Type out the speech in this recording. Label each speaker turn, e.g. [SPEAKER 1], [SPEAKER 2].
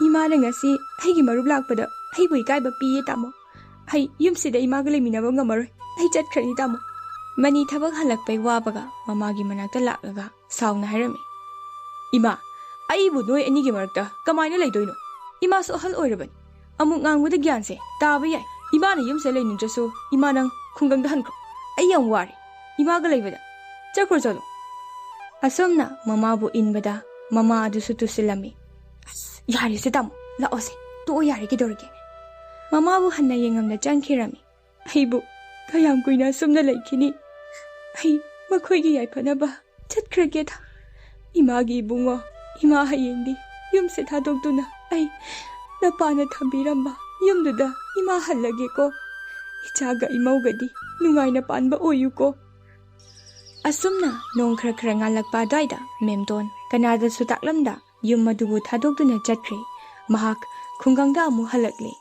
[SPEAKER 1] Ima na ngasi aigi marub lakpada aibu ikaiba piye tamo. Ai yumsida imaga leminaba ngamaroi. Ai chatkhani tamo. Mani thabak halakpai wabaga mamagi manakta laklaga sauna hairami. Ima, aibu noi anigi marakta kamaina leidoino. Ima so ahal oirabani. Amuk ngangwada gyanse taba yai. Ima na yumse leinindrasu ima nang khungangda hankro. Ai yam wari. Imaga leibada. Chakro chalo. Asomna mamabu inbada mama adusu tusilami. As yari se tamo. Laose. To yari kidorge. Mamabu hanna yengamna chankirami. Aibu kayam kuina sumna laikini. Ai makoigi yaipanaba chatkrage tha. Imagi bungo ima hayengdi yumse thadokduna ai napana thambiramba yumduda ima hallage ko. Ichaga imaugadi nungaina panba oyuko. Asumna nong khra khra ngalakpa daida memton kanada sutaklamda yum madubu thadokduna chatre mahak khungangda amu halakle.